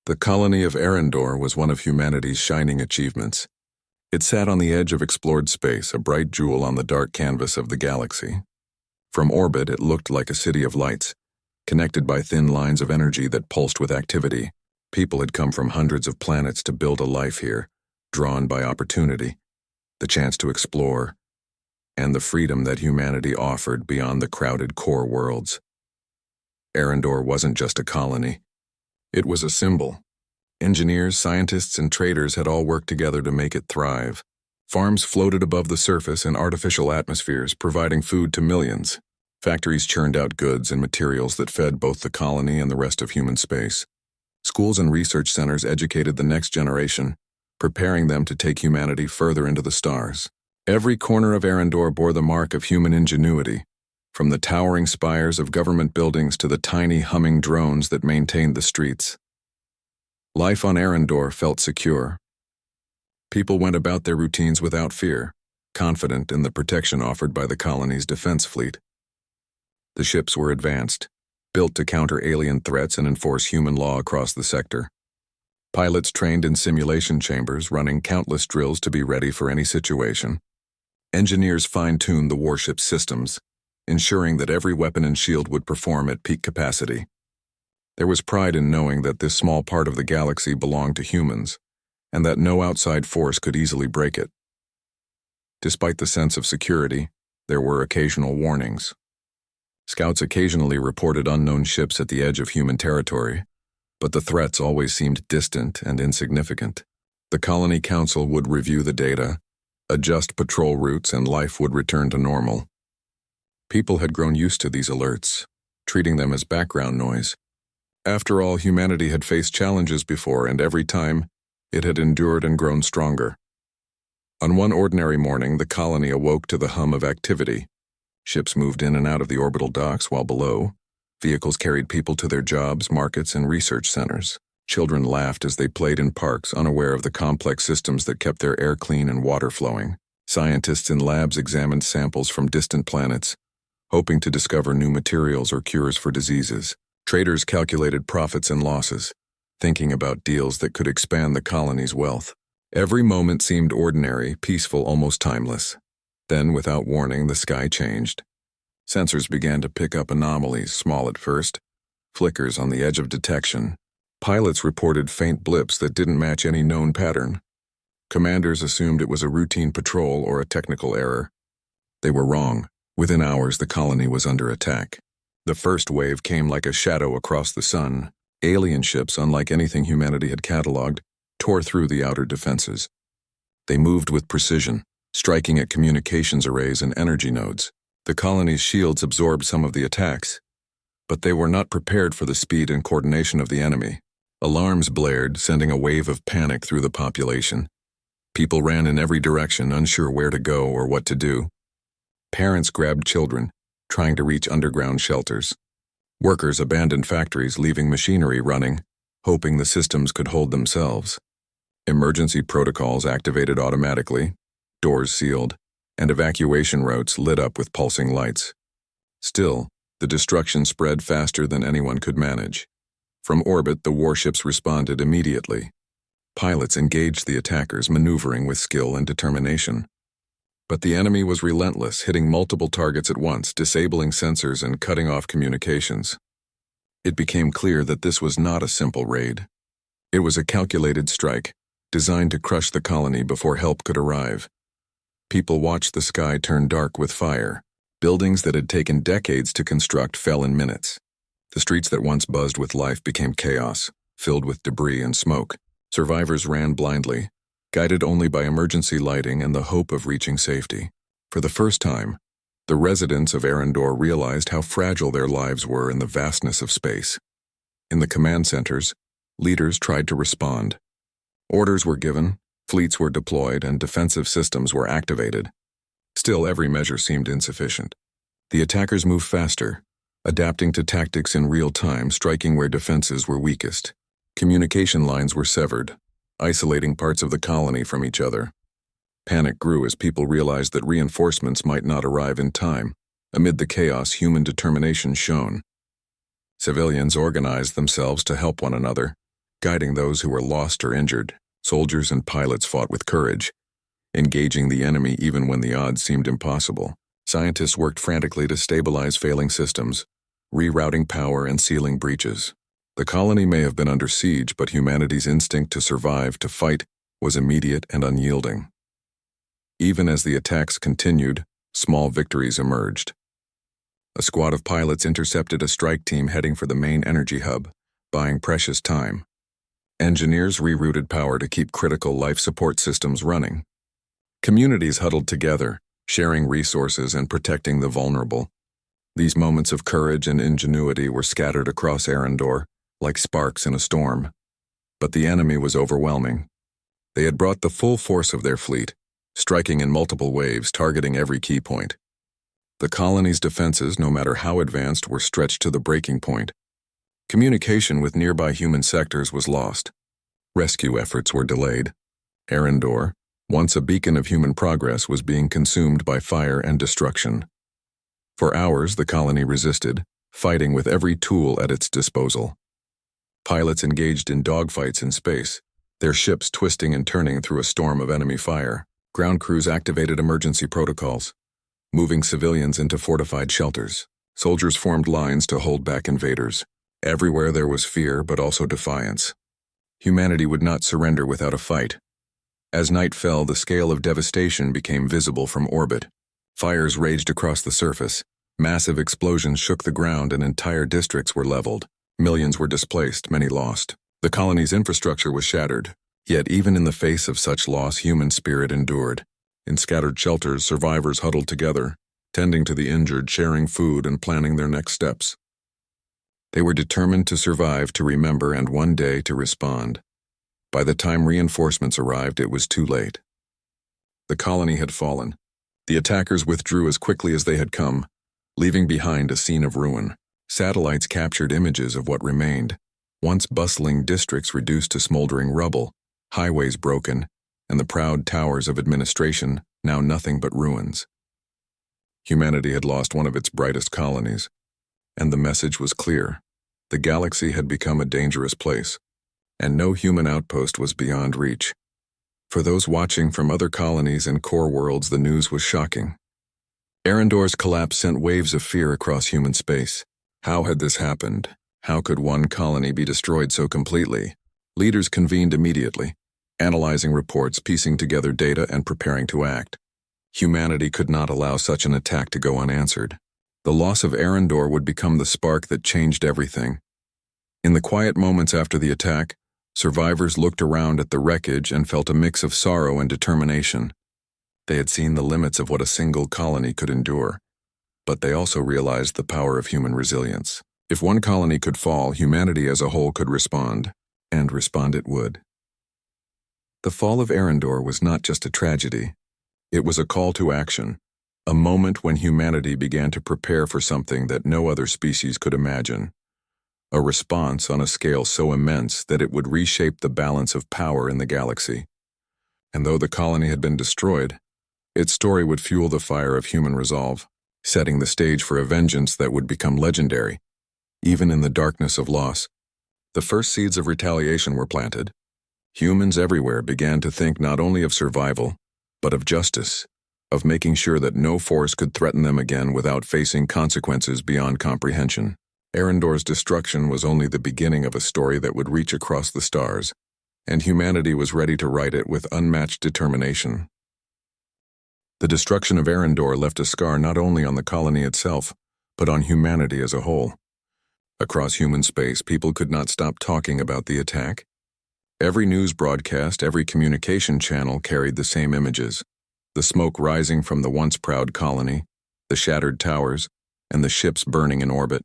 The colony of Arendor was one of humanity's shining achievements. It sat on the edge of explored space, a bright jewel on the dark canvas of the galaxy. From orbit, it looked like a city of lights, connected by thin lines of energy that pulsed with activity. People had come from hundreds of planets to build a life here, drawn by opportunity, the chance to explore, and the freedom that humanity offered beyond the crowded core worlds. Arendor wasn't just a colony. It was a symbol. Engineers, scientists, and traders had all worked together to make it thrive. Farms floated above the surface in artificial atmospheres, providing food to millions. Factories churned out goods and materials that fed both the colony and the rest of human space. Schools and research centers educated the next generation, preparing them to take humanity further into the stars. Every corner of Arendor bore the mark of human ingenuity, from the towering spires of government buildings to the tiny humming drones that maintained the streets. Life on Arendor felt secure. People went about their routines without fear, confident in the protection offered by the colony's defense fleet. The ships were advanced, built to counter alien threats and enforce human law across the sector. Pilots trained in simulation chambers, running countless drills to be ready for any situation. Engineers fine-tuned the warship systems, ensuring that every weapon and shield would perform at peak capacity. There was pride in knowing that this small part of the galaxy belonged to humans, and that no outside force could easily break it. Despite the sense of security, there were occasional warnings. Scouts occasionally reported unknown ships at the edge of human territory, but the threats always seemed distant and insignificant. The Colony Council would review the data, adjust patrol routes, and life would return to normal. People had grown used to these alerts, treating them as background noise. After all, humanity had faced challenges before, and every time, it had endured and grown stronger. On one ordinary morning, the colony awoke to the hum of activity. Ships moved in and out of the orbital docks, while below, vehicles carried people to their jobs, markets, and research centers. Children laughed as they played in parks, unaware of the complex systems that kept their air clean and water flowing. Scientists in labs examined samples from distant planets, hoping to discover new materials or cures for diseases. Traders calculated profits and losses, thinking about deals that could expand the colony's wealth. Every moment seemed ordinary, peaceful, almost timeless. Then, without warning, the sky changed. Sensors began to pick up anomalies, small at first, flickers on the edge of detection. Pilots reported faint blips that didn't match any known pattern. Commanders assumed it was a routine patrol or a technical error. They were wrong. Within hours, the colony was under attack. The first wave came like a shadow across the sun. Alien ships, unlike anything humanity had catalogued, tore through the outer defenses. They moved with precision, striking at communications arrays and energy nodes. The colony's shields absorbed some of the attacks, but they were not prepared for the speed and coordination of the enemy. Alarms blared, sending a wave of panic through the population. People ran in every direction, unsure where to go or what to do. Parents grabbed children, trying to reach underground shelters. Workers abandoned factories, leaving machinery running, hoping the systems could hold themselves. Emergency protocols activated automatically, doors sealed, and evacuation routes lit up with pulsing lights. Still, the destruction spread faster than anyone could manage. From orbit, the warships responded immediately. Pilots engaged the attackers, maneuvering with skill and determination. But the enemy was relentless, hitting multiple targets at once, disabling sensors and cutting off communications. It became clear that this was not a simple raid. It was a calculated strike, designed to crush the colony before help could arrive. People watched the sky turn dark with fire. Buildings that had taken decades to construct fell in minutes. The streets that once buzzed with life became chaos, filled with debris and smoke. Survivors ran blindly, guided only by emergency lighting and the hope of reaching safety. For the first time, the residents of Arendor realized how fragile their lives were in the vastness of space. In the command centers, leaders tried to respond. Orders were given, fleets were deployed, and defensive systems were activated. Still, every measure seemed insufficient. The attackers moved faster, adapting to tactics in real time, striking where defenses were weakest. Communication lines were severed, isolating parts of the colony from each other. Panic grew as people realized that reinforcements might not arrive in time. Amid the chaos, human determination shone. Civilians organized themselves to help one another, Guiding those who were lost or injured, soldiers and pilots fought with courage, engaging the enemy even when the odds seemed impossible. Scientists worked frantically to stabilize failing systems, rerouting power and sealing breaches. The colony may have been under siege, but humanity's instinct to survive, to fight, was immediate and unyielding. Even as the attacks continued, small victories emerged. A squad of pilots intercepted a strike team heading for the main energy hub, buying precious time. Engineers rerouted power to keep critical life support systems running. Communities huddled together, sharing resources and protecting the vulnerable. These moments of courage and ingenuity were scattered across Arendor, like sparks in a storm. But the enemy was overwhelming. They had brought the full force of their fleet, striking in multiple waves, targeting every key point. The colony's defenses, no matter how advanced, were stretched to the breaking point. Communication with nearby human sectors was lost. Rescue efforts were delayed. Arendor, once a beacon of human progress, was being consumed by fire and destruction. For hours, the colony resisted, fighting with every tool at its disposal. Pilots engaged in dogfights in space, their ships twisting and turning through a storm of enemy fire. Ground crews activated emergency protocols, moving civilians into fortified shelters. Soldiers formed lines to hold back invaders. Everywhere there was fear, but also defiance. Humanity would not surrender without a fight. As night fell, the scale of devastation became visible from orbit. Fires raged across the surface. Massive explosions shook the ground and entire districts were leveled. Millions were displaced, many lost. The colony's infrastructure was shattered. Yet even in the face of such loss, human spirit endured. In scattered shelters, survivors huddled together, tending to the injured, sharing food, and planning their next steps. They were determined to survive, to remember, and one day to respond. By the time reinforcements arrived, it was too late. The colony had fallen. The attackers withdrew as quickly as they had come, leaving behind a scene of ruin. Satellites captured images of what remained. Once bustling districts reduced to smoldering rubble, highways broken, and the proud towers of administration, now nothing but ruins. Humanity had lost one of its brightest colonies, and the message was clear. The galaxy had become a dangerous place, and no human outpost was beyond reach. For those watching from other colonies and core worlds, the news was shocking. Arendor's collapse sent waves of fear across human space. How had this happened? How could one colony be destroyed so completely? Leaders convened immediately, analyzing reports, piecing together data, and preparing to act. Humanity could not allow such an attack to go unanswered. The loss of Arendor would become the spark that changed everything. In the quiet moments after the attack, survivors looked around at the wreckage and felt a mix of sorrow and determination. They had seen the limits of what a single colony could endure, but they also realized the power of human resilience. If one colony could fall, humanity as a whole could respond, and respond it would. The fall of Arendor was not just a tragedy. It was a call to action, a moment when humanity began to prepare for something that no other species could imagine. A response on a scale so immense that it would reshape the balance of power in the galaxy. And though the colony had been destroyed, its story would fuel the fire of human resolve, setting the stage for a vengeance that would become legendary. Even in the darkness of loss, the first seeds of retaliation were planted. Humans everywhere began to think not only of survival, but of justice, of making sure that no force could threaten them again without facing consequences beyond comprehension. Arendor's destruction was only the beginning of a story that would reach across the stars, and humanity was ready to write it with unmatched determination. The destruction of Arendor left a scar not only on the colony itself, but on humanity as a whole. Across human space, people could not stop talking about the attack. Every news broadcast, every communication channel carried the same images: the smoke rising from the once proud colony, the shattered towers, and the ships burning in orbit.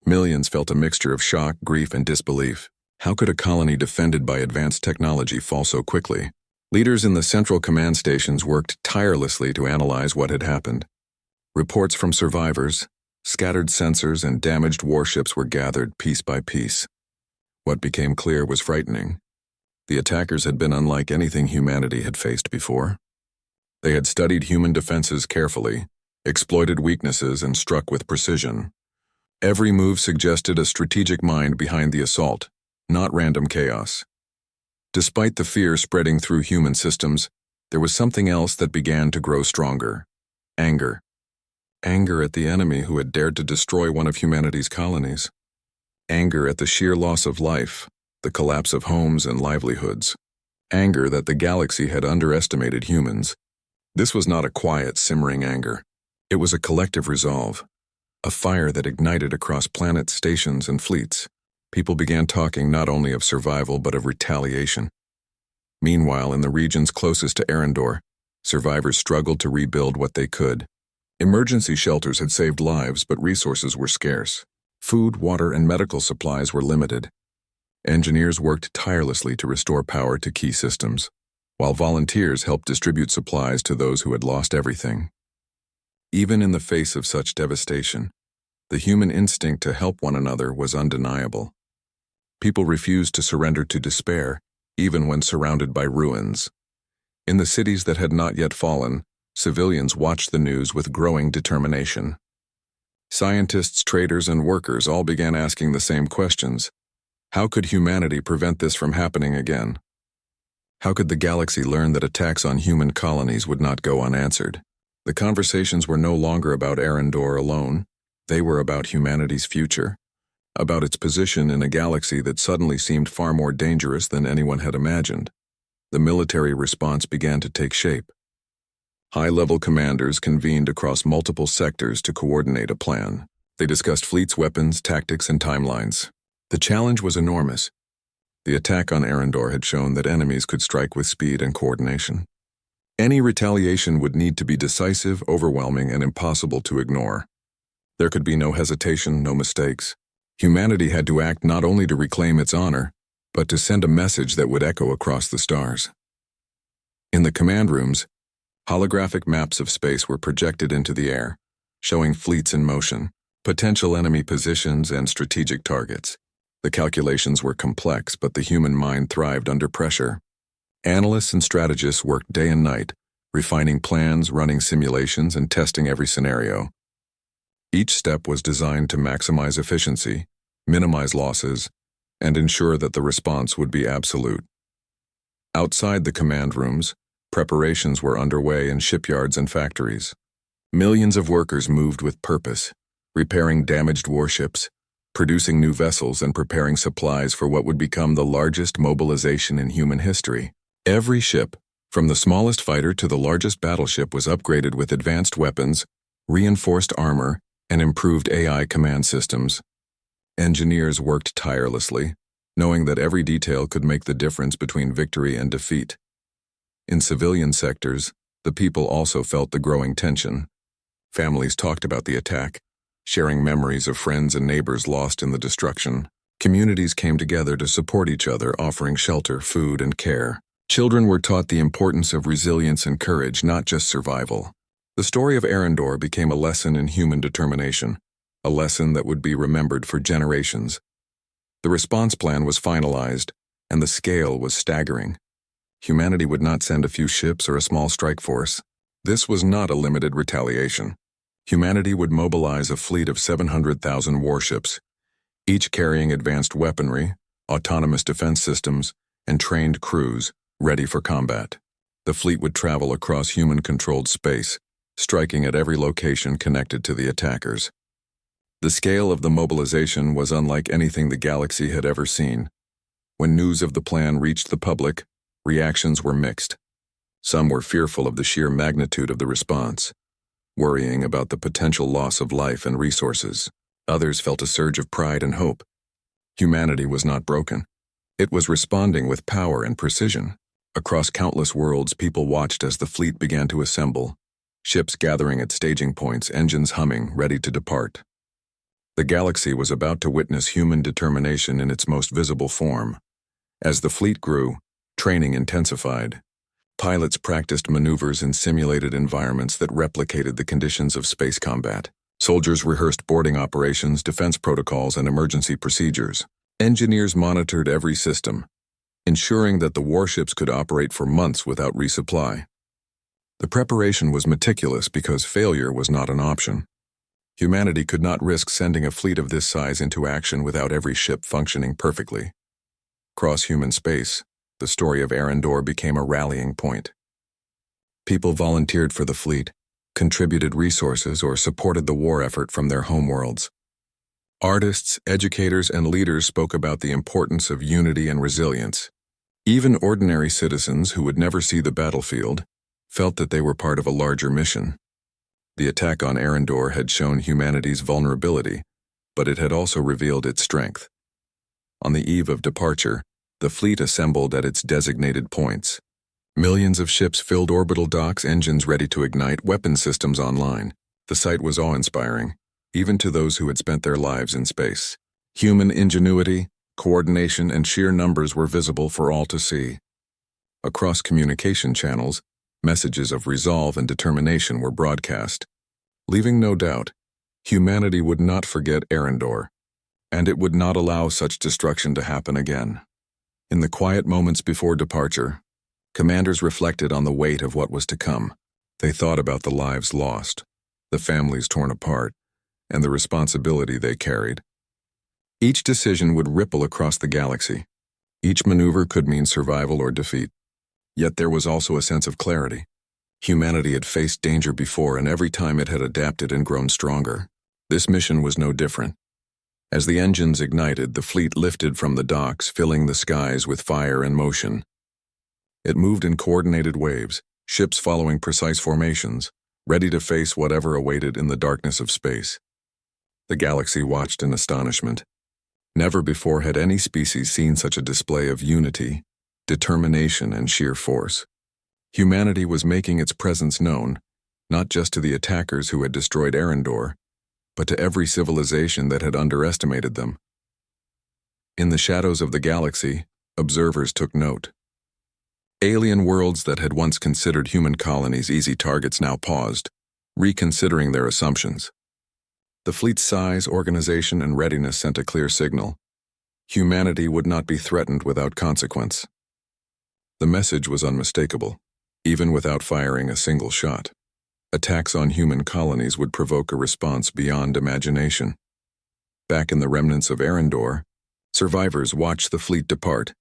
Millions felt a mixture of shock, grief, and disbelief. How could a colony defended by advanced technology fall so quickly? Leaders in the central command stations worked tirelessly to analyze what had happened. Reports from survivors, scattered sensors, and damaged warships were gathered piece by piece. What became clear was frightening. The attackers had been unlike anything humanity had faced before. They had studied human defenses carefully, exploited weaknesses, and struck with precision. Every move suggested a strategic mind behind the assault, not random chaos. Despite the fear spreading through human systems, there was something else that began to grow stronger. Anger. Anger at the enemy who had dared to destroy one of humanity's colonies. Anger at the sheer loss of life, the collapse of homes and livelihoods. Anger that the galaxy had underestimated humans. This was not a quiet, simmering anger. It was a collective resolve, a fire that ignited across planets, stations, and fleets. People began talking not only of survival but of retaliation. Meanwhile, in the regions closest to Arendor, survivors struggled to rebuild what they could. Emergency shelters had saved lives, but resources were scarce. Food, water, and medical supplies were limited. Engineers worked tirelessly to restore power to key systems, while volunteers helped distribute supplies to those who had lost everything. Even in the face of such devastation, the human instinct to help one another was undeniable. People refused to surrender to despair, even when surrounded by ruins. In the cities that had not yet fallen, civilians watched the news with growing determination. Scientists, traders, and workers all began asking the same questions. How could humanity prevent this from happening again? How could the galaxy learn that attacks on human colonies would not go unanswered? The conversations were no longer about Arendor alone. They were about humanity's future, about its position in a galaxy that suddenly seemed far more dangerous than anyone had imagined. The military response began to take shape. High-level commanders convened across multiple sectors to coordinate a plan. They discussed fleets, weapons, tactics, and timelines. The challenge was enormous. The attack on Arendor had shown that enemies could strike with speed and coordination. Any retaliation would need to be decisive, overwhelming, and impossible to ignore. There could be no hesitation, no mistakes. Humanity had to act not only to reclaim its honor, but to send a message that would echo across the stars. In the command rooms, holographic maps of space were projected into the air, showing fleets in motion, potential enemy positions, and strategic targets. The calculations were complex, but the human mind thrived under pressure. Analysts and strategists worked day and night, refining plans, running simulations, and testing every scenario. Each step was designed to maximize efficiency, minimize losses, and ensure that the response would be absolute. Outside the command rooms, preparations were underway in shipyards and factories. Millions of workers moved with purpose, repairing damaged warships, producing new vessels, and preparing supplies for what would become the largest mobilization in human history. Every ship, from the smallest fighter to the largest battleship, was upgraded with advanced weapons, reinforced armor, and improved AI command systems. Engineers worked tirelessly, knowing that every detail could make the difference between victory and defeat. In civilian sectors, the people also felt the growing tension. Families talked about the attack, sharing memories of friends and neighbors lost in the destruction. Communities came together to support each other, offering shelter, food, and care. Children were taught the importance of resilience and courage, not just survival. The story of Arendor became a lesson in human determination, a lesson that would be remembered for generations. The response plan was finalized, and the scale was staggering. Humanity would not send a few ships or a small strike force. This was not a limited retaliation. Humanity would mobilize a fleet of 700,000 warships, each carrying advanced weaponry, autonomous defense systems, and trained crews ready for combat. The fleet would travel across human-controlled space, striking at every location connected to the attackers. The scale of the mobilization was unlike anything the galaxy had ever seen. When news of the plan reached the public, reactions were mixed. Some were fearful of the sheer magnitude of the response, worrying about the potential loss of life and resources. Others felt a surge of pride and hope. Humanity was not broken. It was responding with power and precision. Across countless worlds, people watched as the fleet began to assemble, ships gathering at staging points, engines humming, ready to depart. The galaxy was about to witness human determination in its most visible form. As the fleet grew, training intensified. Pilots practiced maneuvers in simulated environments that replicated the conditions of space combat. Soldiers rehearsed boarding operations, defense protocols, and emergency procedures. Engineers monitored every system, ensuring that the warships could operate for months without resupply. The preparation was meticulous because failure was not an option. Humanity could not risk sending a fleet of this size into action without every ship functioning perfectly. Across human space, the story of Arendor became a rallying point. People volunteered for the fleet, contributed resources, or supported the war effort from their homeworlds. Artists, educators, and leaders spoke about the importance of unity and resilience. Even ordinary citizens who would never see the battlefield felt that they were part of a larger mission. The attack on Arendor had shown humanity's vulnerability, but it had also revealed its strength. On the eve of departure, the fleet assembled at its designated points. Millions of ships filled orbital docks, engines ready to ignite, weapon systems online. The sight was awe-inspiring, even to those who had spent their lives in space. Human ingenuity, coordination, and sheer numbers were visible for all to see. Across communication channels, messages of resolve and determination were broadcast, leaving no doubt humanity would not forget Arendor, and it would not allow such destruction to happen again. In the quiet moments before departure, commanders reflected on the weight of what was to come. They thought about the lives lost, the families torn apart, and the responsibility they carried. Each decision would ripple across the galaxy. Each maneuver could mean survival or defeat. Yet there was also a sense of clarity. Humanity had faced danger before, and every time it had adapted and grown stronger. This mission was no different. As the engines ignited, the fleet lifted from the docks, filling the skies with fire and motion. It moved in coordinated waves, ships following precise formations, ready to face whatever awaited in the darkness of space. The galaxy watched in astonishment. Never before had any species seen such a display of unity, determination, and sheer force. Humanity was making its presence known, not just to the attackers who had destroyed Arendor, but to every civilization that had underestimated them. In the shadows of the galaxy, observers took note. Alien worlds that had once considered human colonies easy targets now paused, reconsidering their assumptions. The fleet's size, organization, and readiness sent a clear signal. Humanity would not be threatened without consequence. The message was unmistakable, even without firing a single shot. Attacks on human colonies would provoke a response beyond imagination. Back in the remnants of Arendor, survivors watched the fleet depart,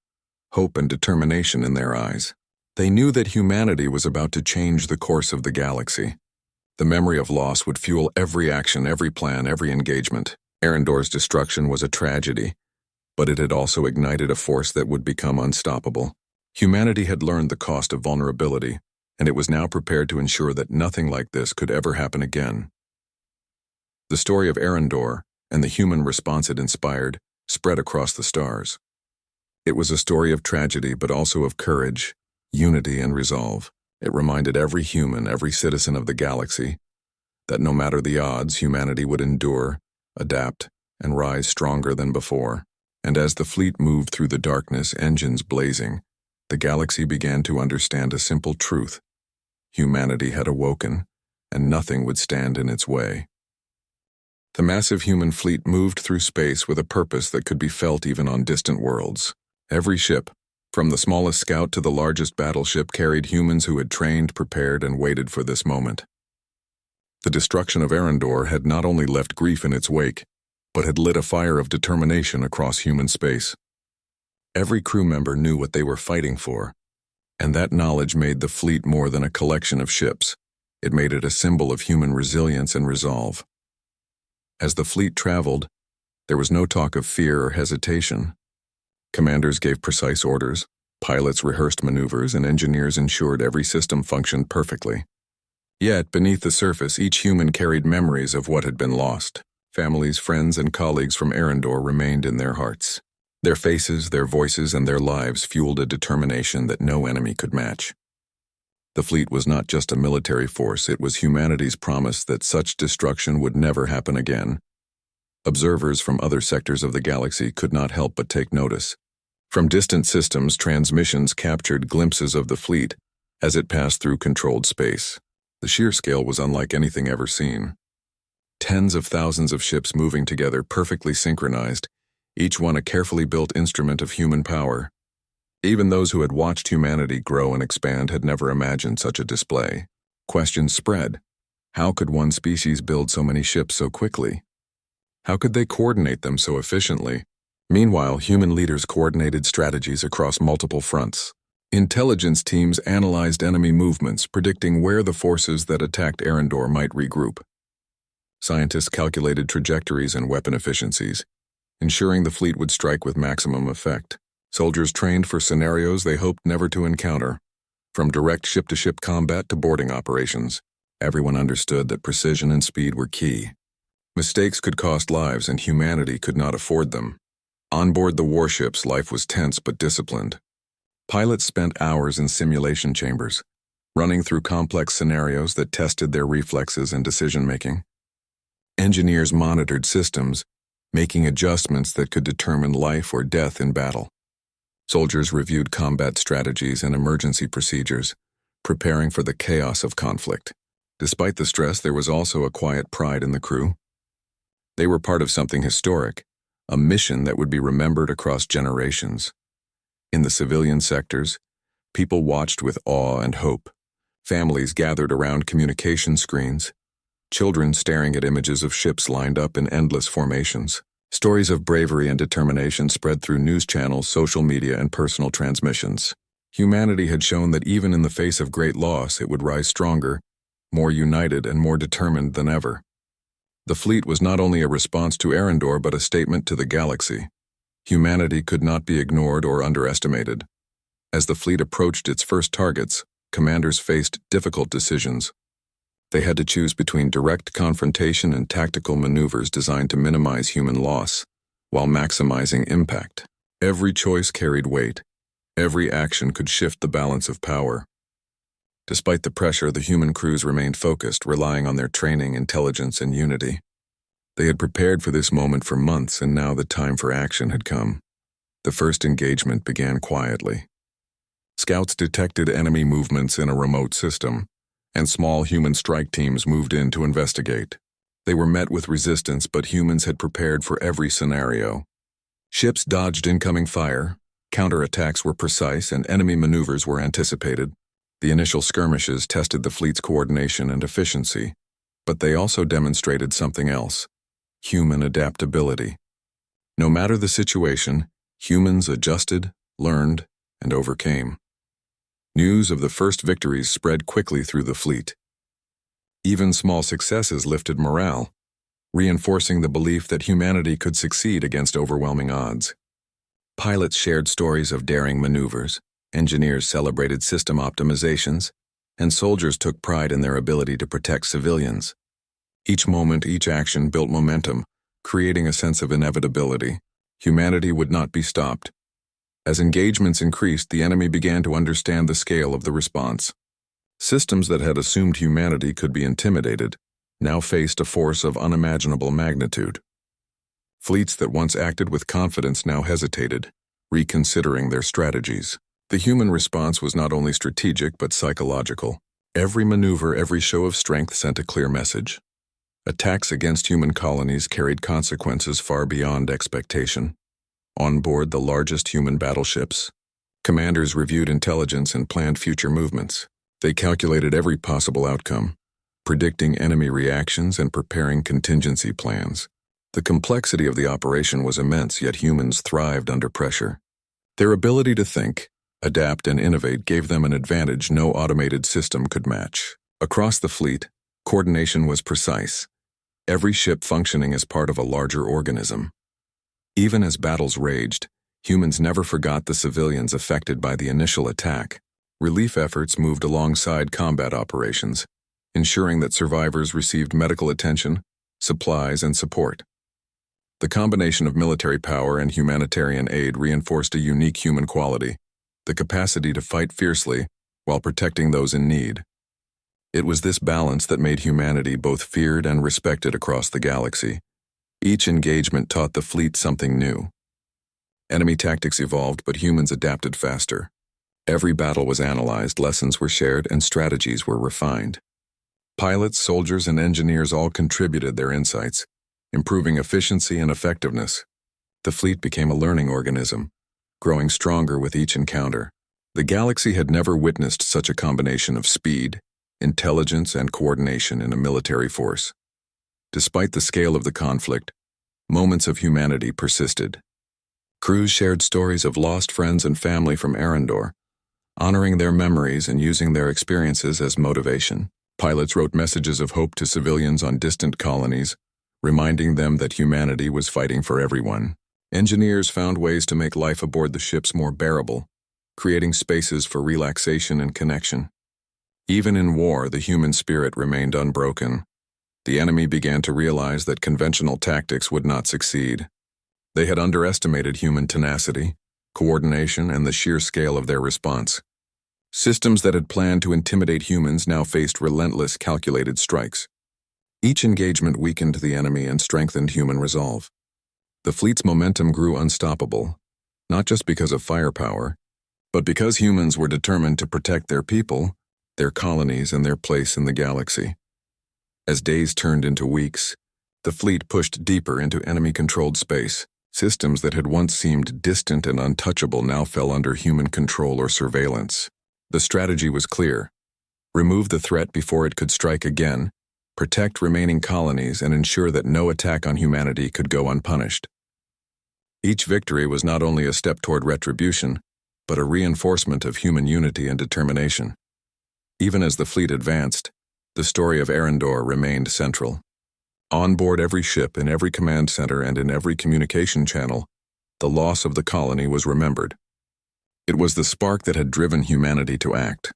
hope and determination in their eyes. They knew that humanity was about to change the course of the galaxy. The memory of loss would fuel every action, every plan, every engagement. Arendor's destruction was a tragedy, but it had also ignited a force that would become unstoppable. Humanity had learned the cost of vulnerability, and it was now prepared to ensure that nothing like this could ever happen again. The story of Arendor and the human response it inspired spread across the stars. It was a story of tragedy, but also of courage, unity, and resolve. It reminded every human, every citizen of the galaxy, that no matter the odds, humanity would endure, adapt, and rise stronger than before. And as the fleet moved through the darkness, engines blazing, the galaxy began to understand a simple truth. Humanity had awoken, and nothing would stand in its way. The massive human fleet moved through space with a purpose that could be felt even on distant worlds. Every ship, from the smallest scout to the largest battleship, carried humans who had trained, prepared, and waited for this moment. The destruction of Arendor had not only left grief in its wake, but had lit a fire of determination across human space. Every crew member knew what they were fighting for, and that knowledge made the fleet more than a collection of ships. It made it a symbol of human resilience and resolve. As the fleet traveled, there was no talk of fear or hesitation. Commanders gave precise orders, pilots rehearsed maneuvers, and engineers ensured every system functioned perfectly. Yet, beneath the surface, each human carried memories of what had been lost. Families, friends, and colleagues from Arendor remained in their hearts. Their faces, their voices, and their lives fueled a determination that no enemy could match. The fleet was not just a military force, it was humanity's promise that such destruction would never happen again. Observers from other sectors of the galaxy could not help but take notice. From distant systems, transmissions captured glimpses of the fleet as it passed through controlled space. The sheer scale was unlike anything ever seen. Tens of thousands of ships moving together, perfectly synchronized, each one a carefully built instrument of human power. Even those who had watched humanity grow and expand had never imagined such a display. Questions spread. How could one species build so many ships so quickly? How could they coordinate them so efficiently? Meanwhile, human leaders coordinated strategies across multiple fronts. Intelligence teams analyzed enemy movements, predicting where the forces that attacked Arendor might regroup. Scientists calculated trajectories and weapon efficiencies, ensuring the fleet would strike with maximum effect. Soldiers trained for scenarios they hoped never to encounter. From direct ship-to-ship combat to boarding operations, everyone understood that precision and speed were key. Mistakes could cost lives, and humanity could not afford them. On board the warships, life was tense but disciplined. Pilots spent hours in simulation chambers, running through complex scenarios that tested their reflexes and decision-making. Engineers monitored systems, making adjustments that could determine life or death in battle. Soldiers reviewed combat strategies and emergency procedures, preparing for the chaos of conflict. Despite the stress, there was also a quiet pride in the crew. They were part of something historic, a mission that would be remembered across generations. In the civilian sectors, people watched with awe and hope. Families gathered around communication screens, children staring at images of ships lined up in endless formations. Stories of bravery and determination spread through news channels, social media, and personal transmissions. Humanity had shown that even in the face of great loss, it would rise stronger, more united, and more determined than ever. The fleet was not only a response to Arendor but a statement to the galaxy. Humanity could not be ignored or underestimated. As the fleet approached its first targets, commanders faced difficult decisions. They had to choose between direct confrontation and tactical maneuvers designed to minimize human loss, while maximizing impact. Every choice carried weight. Every action could shift the balance of power. Despite the pressure, the human crews remained focused, relying on their training, intelligence, and unity. They had prepared for this moment for months, and now the time for action had come. The first engagement began quietly. Scouts detected enemy movements in a remote system, and small human strike teams moved in to investigate. They were met with resistance, but humans had prepared for every scenario. Ships dodged incoming fire, counterattacks were precise, and enemy maneuvers were anticipated. The initial skirmishes tested the fleet's coordination and efficiency, but they also demonstrated something else: human adaptability. No matter the situation, humans adjusted, learned, and overcame. News of the first victories spread quickly through the fleet. Even small successes lifted morale, reinforcing the belief that humanity could succeed against overwhelming odds. Pilots shared stories of daring maneuvers, engineers celebrated system optimizations, and soldiers took pride in their ability to protect civilians. Each moment, each action built momentum, creating a sense of inevitability. Humanity would not be stopped. As engagements increased, the enemy began to understand the scale of the response. Systems that had assumed humanity could be intimidated now faced a force of unimaginable magnitude. Fleets that once acted with confidence now hesitated, reconsidering their strategies. The human response was not only strategic but psychological. Every maneuver, every show of strength sent a clear message. Attacks against human colonies carried consequences far beyond expectation. On board the largest human battleships, commanders reviewed intelligence and planned future movements. They calculated every possible outcome, predicting enemy reactions and preparing contingency plans. The complexity of the operation was immense, yet humans thrived under pressure. Their ability to think, adapt, and innovate gave them an advantage no automated system could match. Across the fleet, coordination was precise, every ship functioning as part of a larger organism. Even as battles raged, humans never forgot the civilians affected by the initial attack. Relief efforts moved alongside combat operations, ensuring that survivors received medical attention, supplies, and support. The combination of military power and humanitarian aid reinforced a unique human quality: the capacity to fight fiercely while protecting those in need. It was this balance that made humanity both feared and respected across the galaxy. Each engagement taught the fleet something new. Enemy tactics evolved, but humans adapted faster. Every battle was analyzed, lessons were shared, and strategies were refined. Pilots, soldiers, and engineers all contributed their insights, improving efficiency and effectiveness. The fleet became a learning organism, growing stronger with each encounter. The galaxy had never witnessed such a combination of speed, intelligence, and coordination in a military force. Despite the scale of the conflict, moments of humanity persisted. Crews shared stories of lost friends and family from Arendor, honoring their memories and using their experiences as motivation. Pilots wrote messages of hope to civilians on distant colonies, reminding them that humanity was fighting for everyone. Engineers found ways to make life aboard the ships more bearable, creating spaces for relaxation and connection. Even in war, the human spirit remained unbroken. The enemy began to realize that conventional tactics would not succeed. They had underestimated human tenacity, coordination, and the sheer scale of their response. Systems that had planned to intimidate humans now faced relentless, calculated strikes. Each engagement weakened the enemy and strengthened human resolve. The fleet's momentum grew unstoppable, not just because of firepower, but because humans were determined to protect their people, their colonies, and their place in the galaxy. As days turned into weeks, the fleet pushed deeper into enemy-controlled space. Systems that had once seemed distant and untouchable now fell under human control or surveillance. The strategy was clear: remove the threat before it could strike again, protect remaining colonies, and ensure that no attack on humanity could go unpunished. Each victory was not only a step toward retribution, but a reinforcement of human unity and determination. Even as the fleet advanced, the story of Arendor remained central. On board every ship, in every command center, and in every communication channel, the loss of the colony was remembered. It was the spark that had driven humanity to act,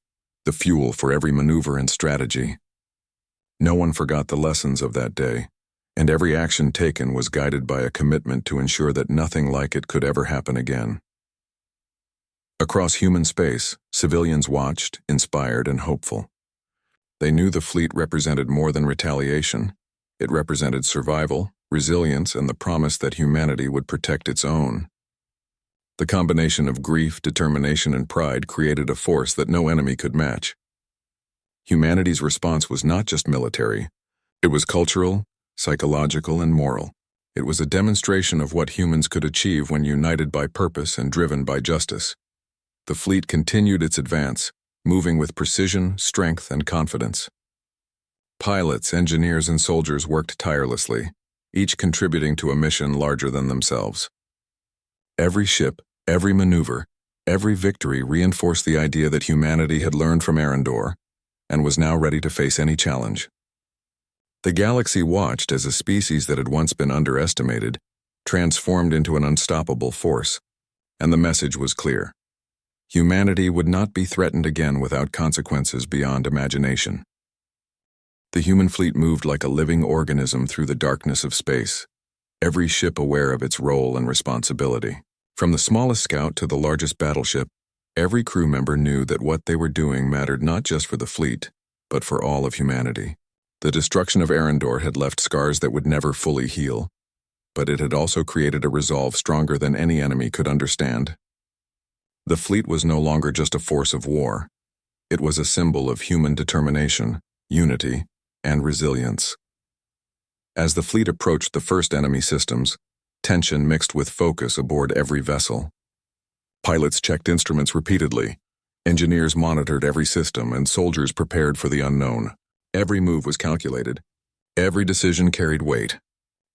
the fuel for every maneuver and strategy. No one forgot the lessons of that day, and every action taken was guided by a commitment to ensure that nothing like it could ever happen again. Across human space, civilians watched, inspired, and hopeful. They knew the fleet represented more than retaliation. It represented survival, resilience, and the promise that humanity would protect its own. The combination of grief, determination, and pride created a force that no enemy could match. Humanity's response was not just military. It was cultural, psychological, and moral. It was a demonstration of what humans could achieve when united by purpose and driven by justice. The fleet continued its advance, moving with precision, strength, and confidence. Pilots, engineers, and soldiers worked tirelessly, each contributing to a mission larger than themselves. Every ship, every maneuver, every victory reinforced the idea that humanity had learned from Arendor and was now ready to face any challenge. The galaxy watched as a species that had once been underestimated transformed into an unstoppable force, and the message was clear: humanity would not be threatened again without consequences beyond imagination. The human fleet moved like a living organism through the darkness of space, every ship aware of its role and responsibility. From the smallest scout to the largest battleship, every crew member knew that what they were doing mattered not just for the fleet, but for all of humanity. The destruction of Arendor had left scars that would never fully heal, but it had also created a resolve stronger than any enemy could understand. The fleet was no longer just a force of war. It was a symbol of human determination, unity, and resilience. As the fleet approached the first enemy systems, tension mixed with focus aboard every vessel. Pilots checked instruments repeatedly, engineers monitored every system, and soldiers prepared for the unknown. Every move was calculated. Every decision carried weight.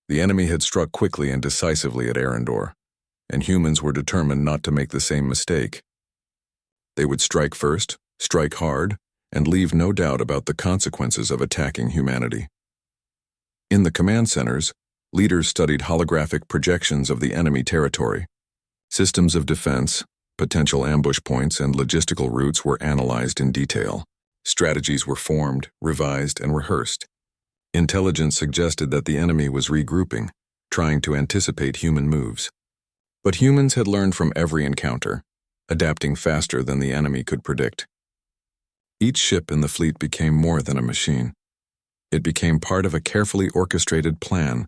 The enemy had struck quickly and decisively at Arendor, and humans were determined not to make the same mistake. They would strike first, strike hard, and leave no doubt about the consequences of attacking humanity. In the command centers, leaders studied holographic projections of the enemy territory. Systems of defense, potential ambush points, and logistical routes were analyzed in detail. Strategies were formed, revised, and rehearsed. Intelligence suggested that the enemy was regrouping, trying to anticipate human moves. But humans had learned from every encounter, adapting faster than the enemy could predict. Each ship in the fleet became more than a machine. It became part of a carefully orchestrated plan,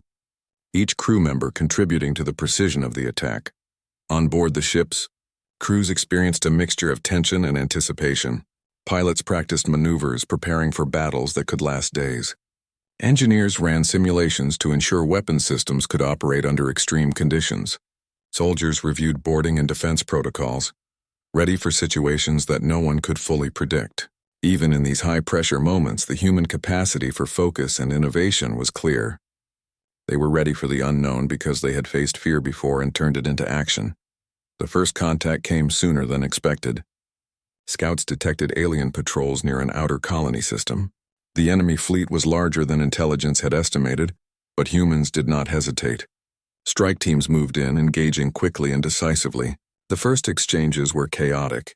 each crew member contributing to the precision of the attack. On board the ships, crews experienced a mixture of tension and anticipation. Pilots practiced maneuvers, preparing for battles that could last days. Engineers ran simulations to ensure weapon systems could operate under extreme conditions. Soldiers reviewed boarding and defense protocols, ready for situations that no one could fully predict. Even in these high-pressure moments, the human capacity for focus and innovation was clear. They were ready for the unknown because they had faced fear before and turned it into action. The first contact came sooner than expected. Scouts detected alien patrols near an outer colony system. The enemy fleet was larger than intelligence had estimated, but humans did not hesitate. Strike teams moved in, engaging quickly and decisively. The first exchanges were chaotic,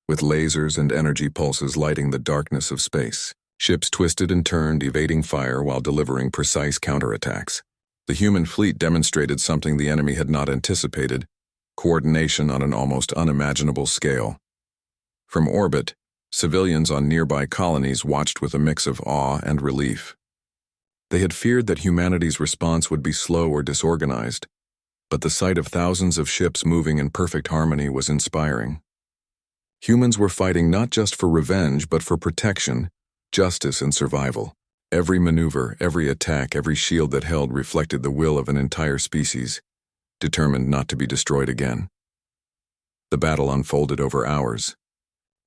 with lasers and energy pulses lighting the darkness of space. Ships twisted and turned, evading fire while delivering precise counterattacks. The human fleet demonstrated something the enemy had not anticipated: coordination on an almost unimaginable scale. From orbit, civilians on nearby colonies watched with a mix of awe and relief. They had feared that humanity's response would be slow or disorganized, but the sight of thousands of ships moving in perfect harmony was inspiring. Humans were fighting not just for revenge, but for protection, justice, and survival. Every maneuver, every attack, every shield that held reflected the will of an entire species, determined not to be destroyed again. The battle unfolded over hours.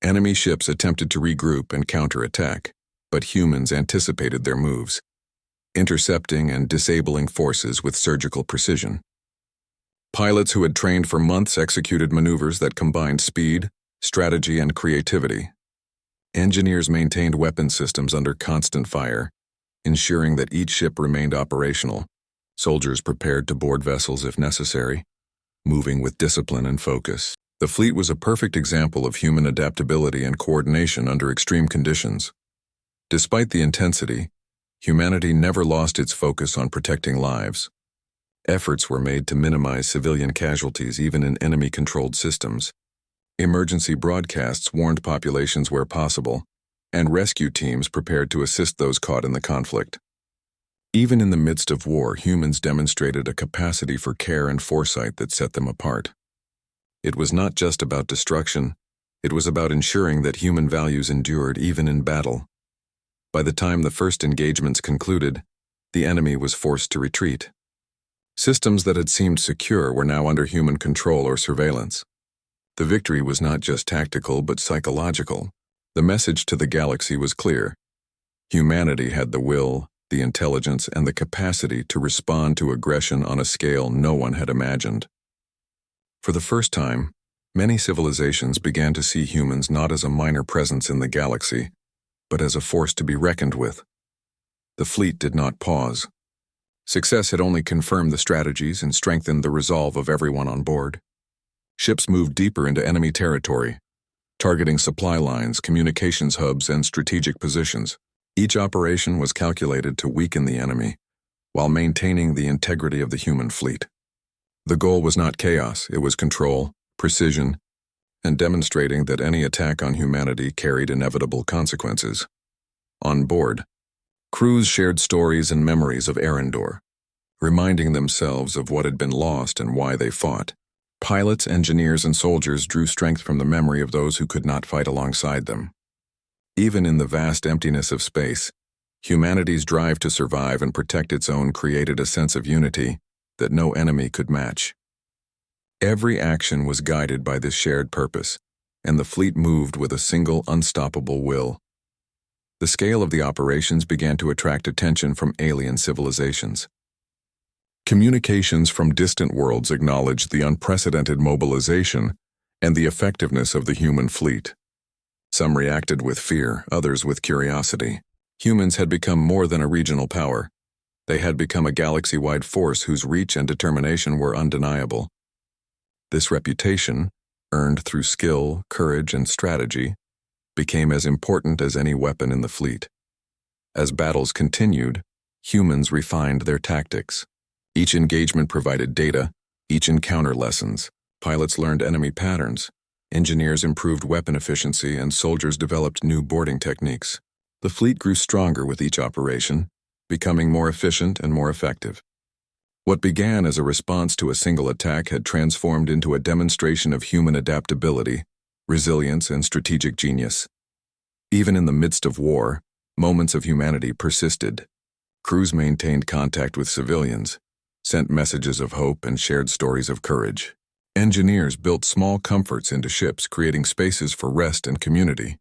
Enemy ships attempted to regroup and counterattack, but humans anticipated their moves, intercepting and disabling forces with surgical precision. Pilots who had trained for months executed maneuvers that combined speed, strategy, and creativity. Engineers maintained weapon systems under constant fire, ensuring that each ship remained operational. Soldiers prepared to board vessels if necessary, moving with discipline and focus. The fleet was a perfect example of human adaptability and coordination under extreme conditions. Despite the intensity, humanity never lost its focus on protecting lives. Efforts were made to minimize civilian casualties even in enemy-controlled systems. Emergency broadcasts warned populations where possible, and rescue teams prepared to assist those caught in the conflict. Even in the midst of war, humans demonstrated a capacity for care and foresight that set them apart. It was not just about destruction, it was about ensuring that human values endured even in battle. By the time the first engagements concluded, the enemy was forced to retreat. Systems that had seemed secure were now under human control or surveillance. The victory was not just tactical but psychological. The message to the galaxy was clear. Humanity had the will, the intelligence, and the capacity to respond to aggression on a scale no one had imagined. For the first time, many civilizations began to see humans not as a minor presence in the galaxy, but as a force to be reckoned with. The fleet did not pause. Success had only confirmed the strategies and strengthened the resolve of everyone on board. Ships moved deeper into enemy territory, targeting supply lines, communications hubs, and strategic positions. Each operation was calculated to weaken the enemy, while maintaining the integrity of the human fleet. The goal was not chaos, it was control, precision, and demonstrating that any attack on humanity carried inevitable consequences. On board, crews shared stories and memories of Arendor, reminding themselves of what had been lost and why they fought. Pilots, engineers, and soldiers drew strength from the memory of those who could not fight alongside them. Even in the vast emptiness of space, humanity's drive to survive and protect its own created a sense of unity that no enemy could match. Every action was guided by this shared purpose, and the fleet moved with a single unstoppable will. The scale of the operations began to attract attention from alien civilizations. Communications from distant worlds acknowledged the unprecedented mobilization and the effectiveness of the human fleet. Some reacted with fear, others with curiosity. Humans had become more than a regional power. They had become a galaxy-wide force whose reach and determination were undeniable. This reputation, earned through skill, courage, and strategy, became as important as any weapon in the fleet. As battles continued, humans refined their tactics. Each engagement provided data, each encounter lessons. Pilots learned enemy patterns, engineers improved weapon efficiency, and soldiers developed new boarding techniques. The fleet grew stronger with each operation, becoming more efficient and more effective. What began as a response to a single attack had transformed into a demonstration of human adaptability, resilience, and strategic genius. Even in the midst of war, moments of humanity persisted. Crews maintained contact with civilians, sent messages of hope, and shared stories of courage. Engineers built small comforts into ships, creating spaces for rest and community.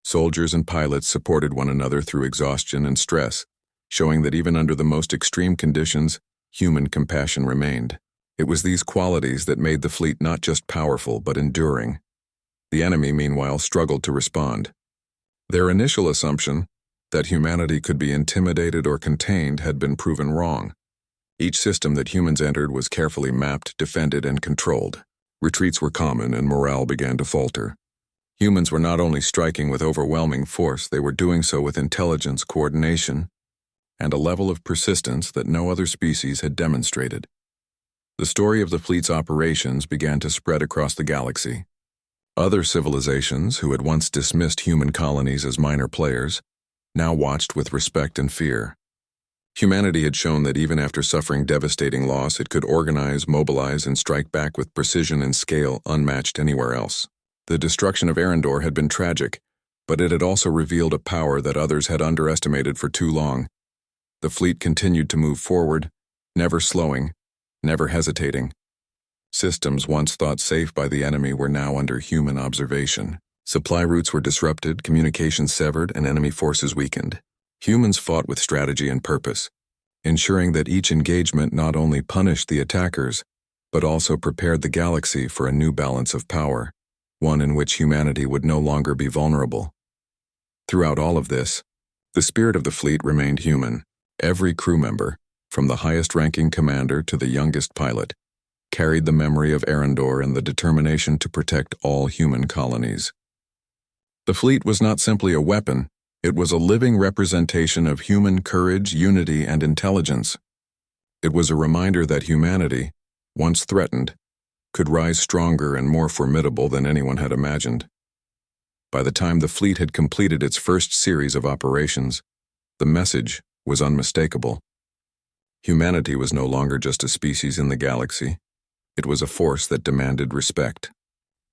Soldiers and pilots supported one another through exhaustion and stress, showing that even under the most extreme conditions, human compassion remained. It was these qualities that made the fleet not just powerful but enduring. The enemy, meanwhile, struggled to respond. Their initial assumption, that humanity could be intimidated or contained, had been proven wrong. Each system that humans entered was carefully mapped, defended, and controlled. Retreats were common and morale began to falter. Humans were not only striking with overwhelming force, they were doing so with intelligence, coordination, and a level of persistence that no other species had demonstrated. The story of the fleet's operations began to spread across the galaxy. Other civilizations, who had once dismissed human colonies as minor players, now watched with respect and fear. Humanity had shown that even after suffering devastating loss, it could organize, mobilize, and strike back with precision and scale unmatched anywhere else. The destruction of Arendor had been tragic, but it had also revealed a power that others had underestimated for too long. The fleet continued to move forward, never slowing, never hesitating. Systems once thought safe by the enemy were now under human observation. Supply routes were disrupted, communications severed, and enemy forces weakened. Humans fought with strategy and purpose, ensuring that each engagement not only punished the attackers, but also prepared the galaxy for a new balance of power, one in which humanity would no longer be vulnerable. Throughout all of this, the spirit of the fleet remained human. Every crew member, from the highest-ranking commander to the youngest pilot, carried the memory of Arendor and the determination to protect all human colonies. The fleet was not simply a weapon, it was a living representation of human courage, unity, and intelligence. It was a reminder that humanity, once threatened, could rise stronger and more formidable than anyone had imagined. By the time the fleet had completed its first series of operations, the message was unmistakable. Humanity was no longer just a species in the galaxy. It was a force that demanded respect.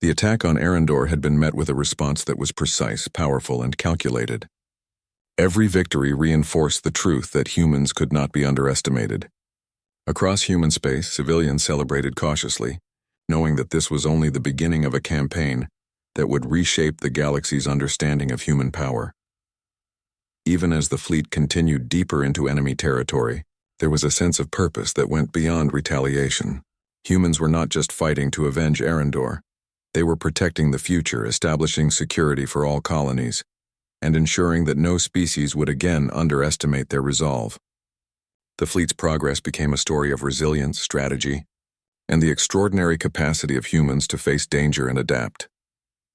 The attack on Arendor had been met with a response that was precise, powerful, and calculated. Every victory reinforced the truth that humans could not be underestimated. Across human space, civilians celebrated cautiously, knowing that this was only the beginning of a campaign that would reshape the galaxy's understanding of human power. Even as the fleet continued deeper into enemy territory, there was a sense of purpose that went beyond retaliation. Humans were not just fighting to avenge Arendor. They were protecting the future, establishing security for all colonies, and ensuring that no species would again underestimate their resolve. The fleet's progress became a story of resilience, strategy, and the extraordinary capacity of humans to face danger and adapt.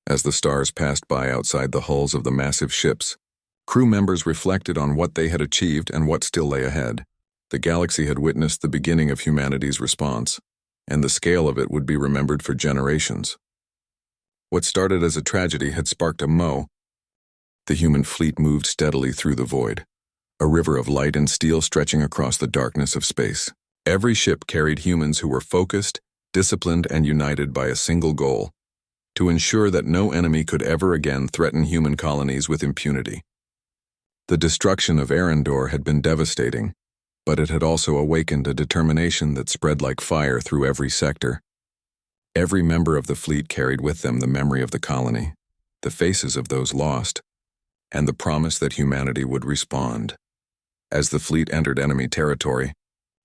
As the stars passed by outside the hulls of the massive ships, crew members reflected on what they had achieved and what still lay ahead. The galaxy had witnessed the beginning of humanity's response, and the scale of it would be remembered for generations. What started as a tragedy had sparked a mo. The human fleet moved steadily through the void, a river of light and steel stretching across the darkness of space. Every ship carried humans who were focused, disciplined, and united by a single goal: to ensure that no enemy could ever again threaten human colonies with impunity. The destruction of Arendor had been devastating, but it had also awakened a determination that spread like fire through every sector. Every member of the fleet carried with them the memory of the colony, the faces of those lost, and the promise that humanity would respond. As the fleet entered enemy territory,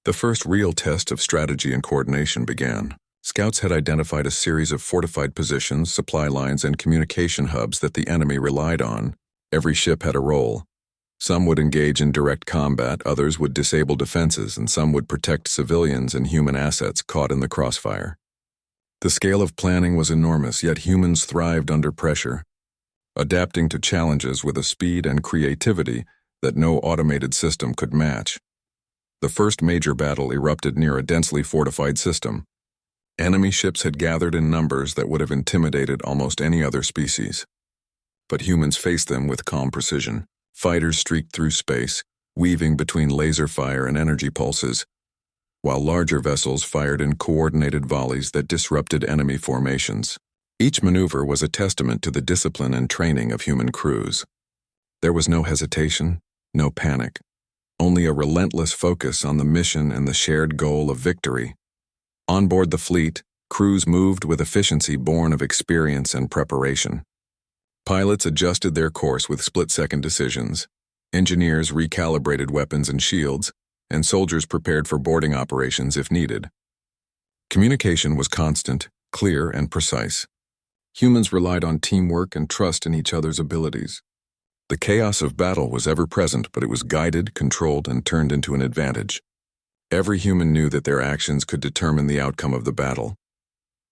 the first real test of strategy and coordination began. Scouts had identified a series of fortified positions, supply lines, and communication hubs that the enemy relied on. Every ship had a role. Some would engage in direct combat, others would disable defenses, and some would protect civilians and human assets caught in the crossfire. The scale of planning was enormous, yet humans thrived under pressure, adapting to challenges with a speed and creativity that no automated system could match. The first major battle erupted near a densely fortified system. Enemy ships had gathered in numbers that would have intimidated almost any other species. But humans faced them with calm precision. Fighters streaked through space, weaving between laser fire and energy pulses, while larger vessels fired in coordinated volleys that disrupted enemy formations. Each maneuver was a testament to the discipline and training of human crews. There was no hesitation, no panic, only a relentless focus on the mission and the shared goal of victory. On board the fleet, crews moved with efficiency born of experience and preparation. Pilots adjusted their course with split-second decisions. Engineers recalibrated weapons and shields, and soldiers prepared for boarding operations if needed. Communication was constant, clear, and precise. Humans relied on teamwork and trust in each other's abilities. The chaos of battle was ever present, but it was guided, controlled, and turned into an advantage. Every human knew that their actions could determine the outcome of the battle.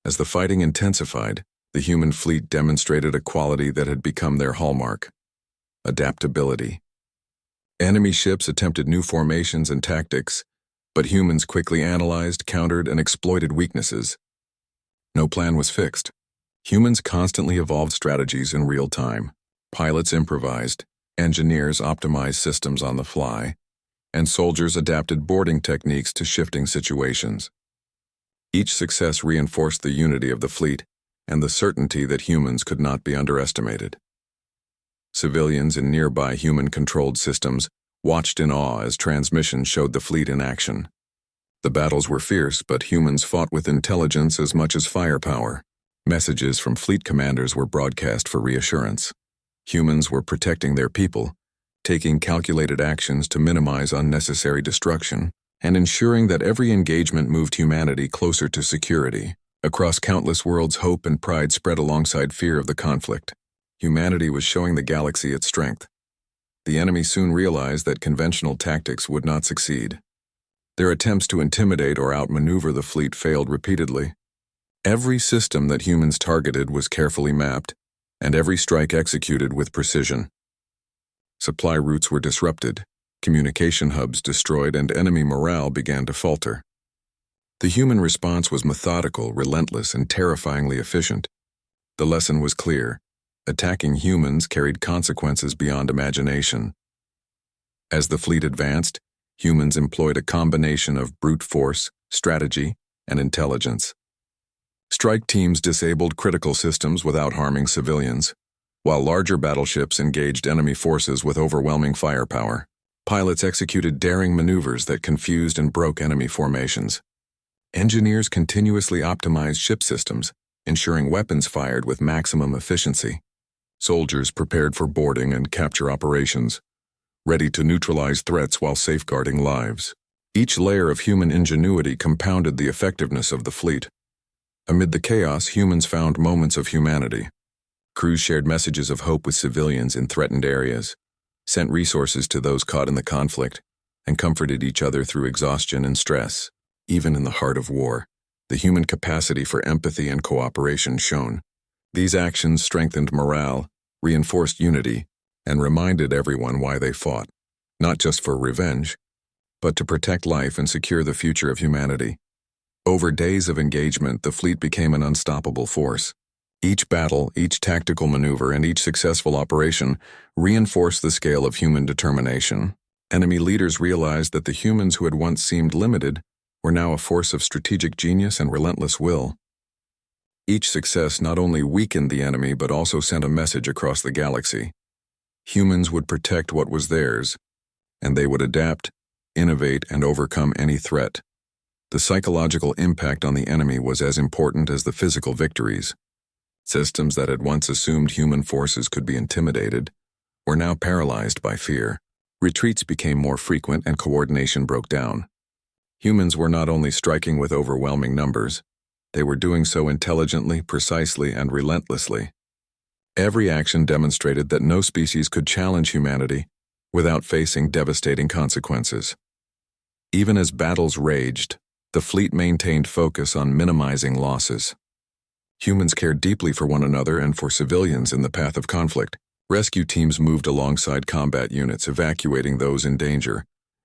As the fighting intensified, the human fleet demonstrated a quality that had become their hallmark: adaptability. Enemy ships attempted new formations and tactics, but humans quickly analyzed, countered, and exploited weaknesses. No plan was fixed. Humans constantly evolved strategies in real time. Pilots improvised, engineers optimized systems on the fly, and soldiers adapted boarding techniques to shifting situations. Each success reinforced the unity of the fleet and the certainty that humans could not be underestimated. Civilians in nearby human-controlled systems watched in awe as transmissions showed the fleet in action. The battles were fierce, but humans fought with intelligence as much as firepower. Messages from fleet commanders were broadcast for reassurance. Humans were protecting their people, taking calculated actions to minimize unnecessary destruction, and ensuring that every engagement moved humanity closer to security. Across countless worlds, hope and pride spread alongside fear of the conflict. Humanity was showing the galaxy its strength. The enemy soon realized that conventional tactics would not succeed. Their attempts to intimidate or outmaneuver the fleet failed repeatedly. Every system that humans targeted was carefully mapped, and every strike executed with precision. Supply routes were disrupted, communication hubs destroyed, and enemy morale began to falter. The human response was methodical, relentless, and terrifyingly efficient. The lesson was clear: attacking humans carried consequences beyond imagination. As the fleet advanced, humans employed a combination of brute force, strategy, and intelligence. Strike teams disabled critical systems without harming civilians, while larger battleships engaged enemy forces with overwhelming firepower. Pilots executed daring maneuvers that confused and broke enemy formations. Engineers continuously optimized ship systems, ensuring weapons fired with maximum efficiency. Soldiers prepared for boarding and capture operations, ready to neutralize threats while safeguarding lives. Each layer of human ingenuity compounded the effectiveness of the fleet. Amid the chaos, humans found moments of humanity. Crews shared messages of hope with civilians in threatened areas, sent resources to those caught in the conflict, and comforted each other through exhaustion and stress. Even in the heart of war, the human capacity for empathy and cooperation shone. These actions strengthened morale, reinforced unity, and reminded everyone why they fought, not just for revenge, but to protect life and secure the future of humanity. Over days of engagement, the fleet became an unstoppable force. Each battle, each tactical maneuver, and each successful operation reinforced the scale of human determination. Enemy leaders realized that the humans who had once seemed limited were now a force of strategic genius and relentless will. Each success not only weakened the enemy but also sent a message across the galaxy. Humans would protect what was theirs, and they would adapt, innovate, and overcome any threat. The psychological impact on the enemy was as important as the physical victories. Systems that had once assumed human forces could be intimidated were now paralyzed by fear. Retreats became more frequent and coordination broke down. Humans were not only striking with overwhelming numbers, they were doing so intelligently, precisely, and relentlessly. Every action demonstrated that no species could challenge humanity without facing devastating consequences. Even as battles raged, the fleet maintained focus on minimizing losses. Humans cared deeply for one another and for civilians in the path of conflict. Rescue teams moved alongside combat units, evacuating those in danger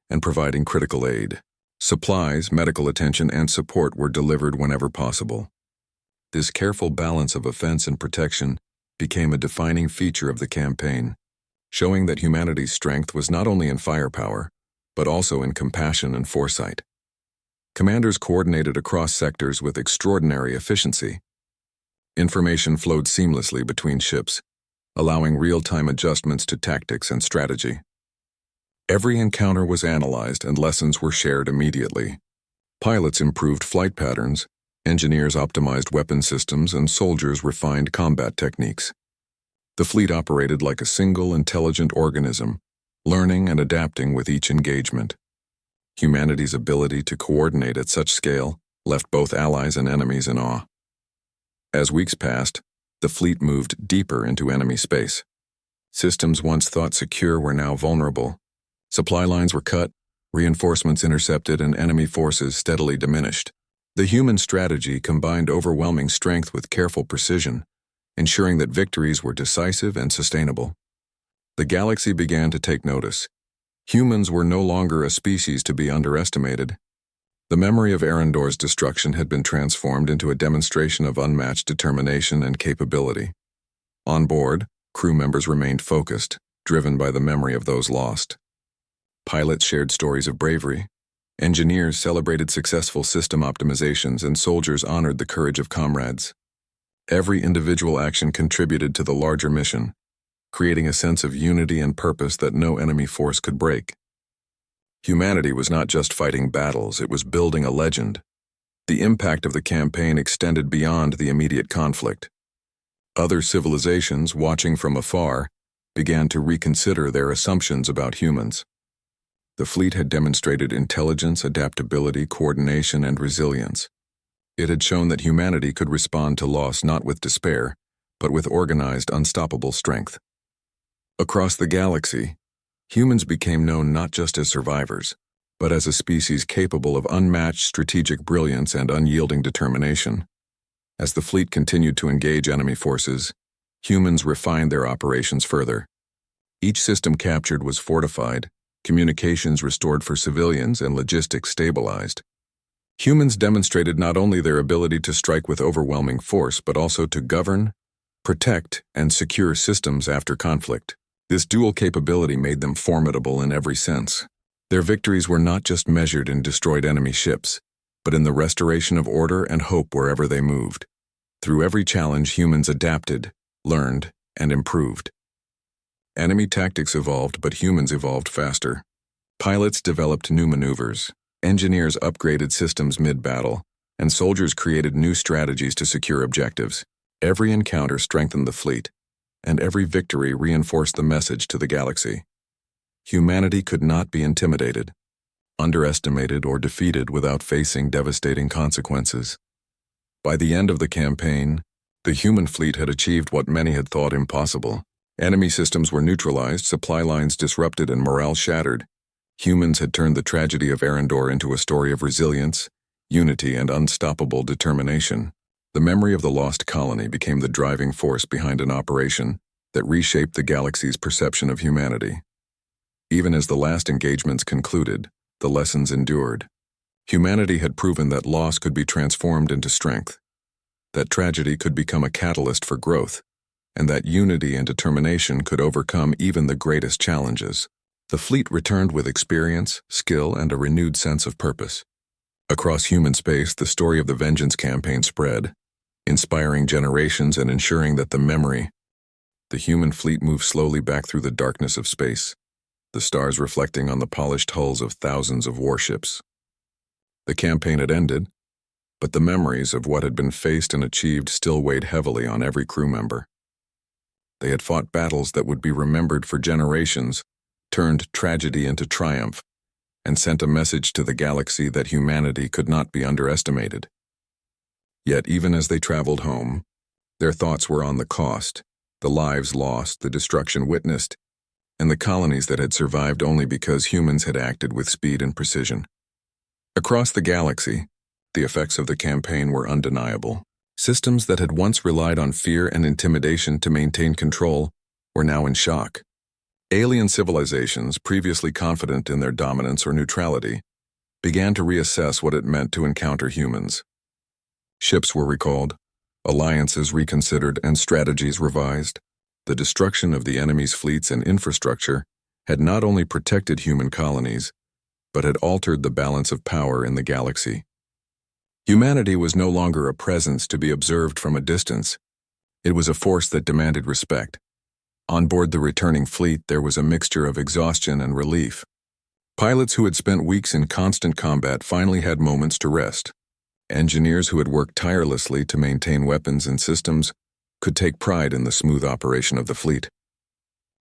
and providing critical aid. Supplies, medical attention, and support were delivered whenever possible. This careful balance of offense and protection became a defining feature of the campaign, showing that humanity's strength was not only in firepower, but also in compassion and foresight. Commanders coordinated across sectors with extraordinary efficiency. Information flowed seamlessly between ships, allowing real-time adjustments to tactics and strategy. Every encounter was analyzed and lessons were shared immediately. Pilots improved flight patterns, engineers optimized weapon systems, and soldiers refined combat techniques. The fleet operated like a single intelligent organism, learning and adapting with each engagement. Humanity's ability to coordinate at such scale left both allies and enemies in awe. As weeks passed, the fleet moved deeper into enemy space. Systems once thought secure were now vulnerable. Supply lines were cut, reinforcements intercepted, and enemy forces steadily diminished. The human strategy combined overwhelming strength with careful precision, ensuring that victories were decisive and sustainable. The galaxy began to take notice. Humans were no longer a species to be underestimated. The memory of Arendor's destruction had been transformed into a demonstration of unmatched determination and capability. On board, crew members remained focused, driven by the memory of those lost. Pilots shared stories of bravery. Engineers celebrated successful system optimizations, and soldiers honored the courage of comrades. Every individual action contributed to the larger mission, creating a sense of unity and purpose that no enemy force could break. Humanity was not just fighting battles, it was building a legend. The impact of the campaign extended beyond the immediate conflict. Other civilizations, watching from afar, began to reconsider their assumptions about humans. The fleet had demonstrated intelligence, adaptability, coordination, and resilience. It had shown that humanity could respond to loss not with despair, but with organized, unstoppable strength. Across the galaxy, humans became known not just as survivors, but as a species capable of unmatched strategic brilliance and unyielding determination. As the fleet continued to engage enemy forces, humans refined their operations further. Each system captured was fortified, communications restored for civilians, and logistics stabilized. Humans demonstrated not only their ability to strike with overwhelming force, but also to govern, protect, and secure systems after conflict. This dual capability made them formidable in every sense. Their victories were not just measured in destroyed enemy ships, but in the restoration of order and hope wherever they moved. Through every challenge, humans adapted, learned, and improved. Enemy tactics evolved, but humans evolved faster. Pilots developed new maneuvers, engineers upgraded systems mid-battle, and soldiers created new strategies to secure objectives. Every encounter strengthened the fleet, and every victory reinforced the message to the galaxy. Humanity could not be intimidated, underestimated, or defeated without facing devastating consequences. By the end of the campaign, the human fleet had achieved what many had thought impossible. Enemy systems were neutralized, supply lines disrupted, and morale shattered. Humans had turned the tragedy of Arendor into a story of resilience, unity, and unstoppable determination. The memory of the lost colony became the driving force behind an operation that reshaped the galaxy's perception of humanity. Even as the last engagements concluded, the lessons endured. Humanity had proven that loss could be transformed into strength, that tragedy could become a catalyst for growth, and that unity and determination could overcome even the greatest challenges. The fleet returned with experience, skill, and a renewed sense of purpose. Across human space, the story of the Vengeance campaign spread, inspiring generations and ensuring that the human fleet moved slowly back through the darkness of space, the stars reflecting on the polished hulls of thousands of warships. The campaign had ended, but the memories of what had been faced and achieved still weighed heavily on every crew member. They had fought battles that would be remembered for generations, turned tragedy into triumph, and sent a message to the galaxy that humanity could not be underestimated. Yet even as they traveled home, their thoughts were on the cost, the lives lost, the destruction witnessed, and the colonies that had survived only because humans had acted with speed and precision. Across the galaxy, the effects of the campaign were undeniable. Systems that had once relied on fear and intimidation to maintain control were now in shock. Alien civilizations, previously confident in their dominance or neutrality, began to reassess what it meant to encounter humans. Ships were recalled, alliances reconsidered, and strategies revised. The destruction of the enemy's fleets and infrastructure had not only protected human colonies, but had altered the balance of power in the galaxy. Humanity was no longer a presence to be observed from a distance. It was a force that demanded respect. On board the returning fleet, there was a mixture of exhaustion and relief. Pilots who had spent weeks in constant combat finally had moments to rest. Engineers who had worked tirelessly to maintain weapons and systems could take pride in the smooth operation of the fleet.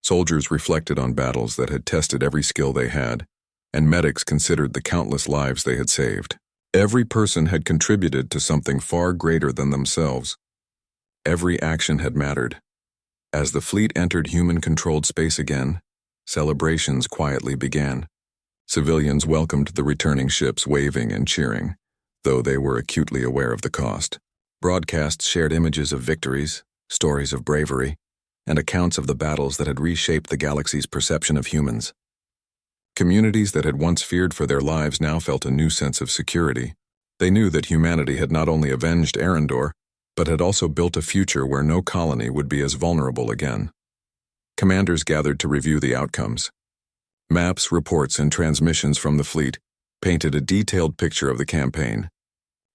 Soldiers reflected on battles that had tested every skill they had, and medics considered the countless lives they had saved. Every person had contributed to something far greater than themselves. Every action had mattered. As the fleet entered human-controlled space again, celebrations quietly began. Civilians welcomed the returning ships, waving and cheering, though they were acutely aware of the cost. Broadcasts shared images of victories, stories of bravery, and accounts of the battles that had reshaped the galaxy's perception of humans. Communities that had once feared for their lives now felt a new sense of security. They knew that humanity had not only avenged Arendor, but had also built a future where no colony would be as vulnerable again. Commanders gathered to review the outcomes. Maps, reports, and transmissions from the fleet painted a detailed picture of the campaign.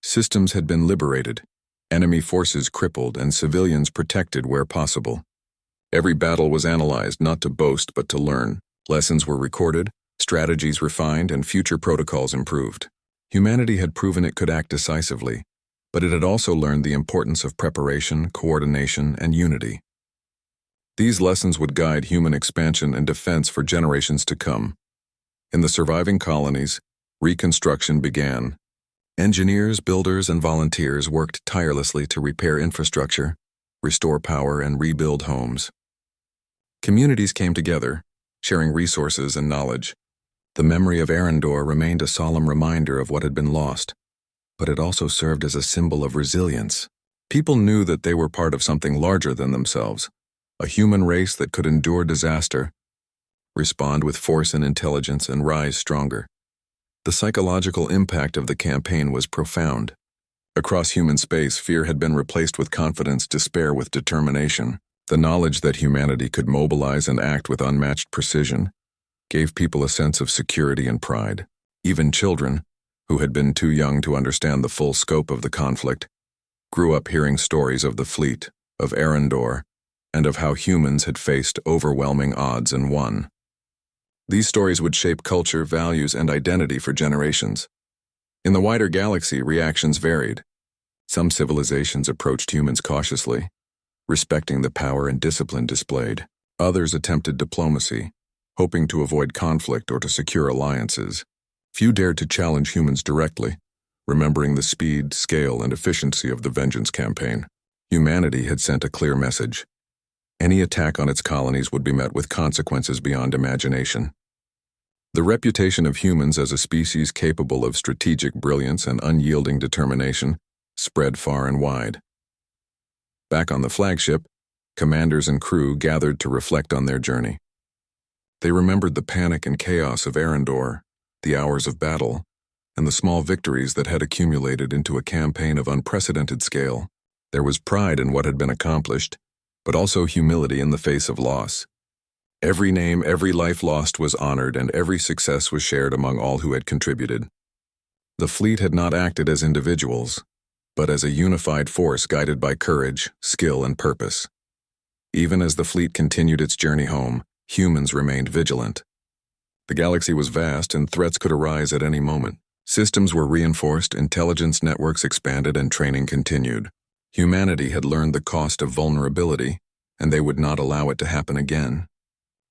Systems had been liberated, enemy forces crippled, and civilians protected where possible. Every battle was analyzed not to boast but to learn. Lessons were recorded, strategies refined, and future protocols improved. Humanity had proven it could act decisively, but it had also learned the importance of preparation, coordination, and unity. These lessons would guide human expansion and defense for generations to come. In the surviving colonies, reconstruction began. Engineers, builders, and volunteers worked tirelessly to repair infrastructure, restore power, and rebuild homes. Communities came together, sharing resources and knowledge. The memory of Arendor remained a solemn reminder of what had been lost, but it also served as a symbol of resilience. People knew that they were part of something larger than themselves, a human race that could endure disaster, respond with force and intelligence, and rise stronger. The psychological impact of the campaign was profound. Across human space, fear had been replaced with confidence, despair with determination. The knowledge that humanity could mobilize and act with unmatched precision gave people a sense of security and pride. Even children, who had been too young to understand the full scope of the conflict, grew up hearing stories of the fleet, of Arendor, and of how humans had faced overwhelming odds and won. These stories would shape culture, values, and identity for generations. In the wider galaxy, reactions varied. Some civilizations approached humans cautiously, respecting the power and discipline displayed. Others attempted diplomacy, hoping to avoid conflict or to secure alliances. Few dared to challenge humans directly, remembering the speed, scale, and efficiency of the vengeance campaign. Humanity had sent a clear message. Any attack on its colonies would be met with consequences beyond imagination. The reputation of humans as a species capable of strategic brilliance and unyielding determination spread far and wide. Back on the flagship, commanders and crew gathered to reflect on their journey. They remembered the panic and chaos of Arendor, the hours of battle, and the small victories that had accumulated into a campaign of unprecedented scale. There was pride in what had been accomplished, but also humility in the face of loss. Every name, every life lost was honored, and every success was shared among all who had contributed. The fleet had not acted as individuals, but as a unified force guided by courage, skill, and purpose. Even as the fleet continued its journey home, humans remained vigilant. The galaxy was vast, and threats could arise at any moment. Systems were reinforced, intelligence networks expanded, and training continued. Humanity had learned the cost of vulnerability, and they would not allow it to happen again.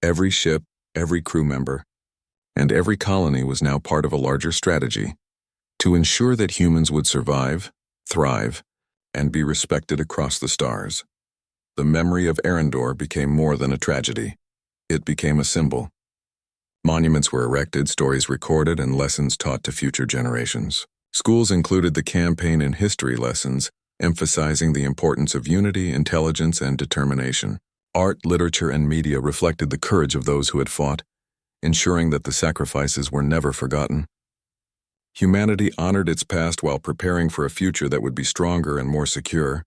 Every ship, every crew member, and every colony was now part of a larger strategy to ensure that humans would survive, thrive, and be respected across the stars. The memory of Arendor became more than a tragedy. It became a symbol. Monuments were erected, stories recorded, and lessons taught to future generations. Schools included the campaign and history lessons, emphasizing the importance of unity, intelligence, and determination. Art, literature, and media reflected the courage of those who had fought, ensuring that the sacrifices were never forgotten. Humanity honored its past while preparing for a future that would be stronger and more secure.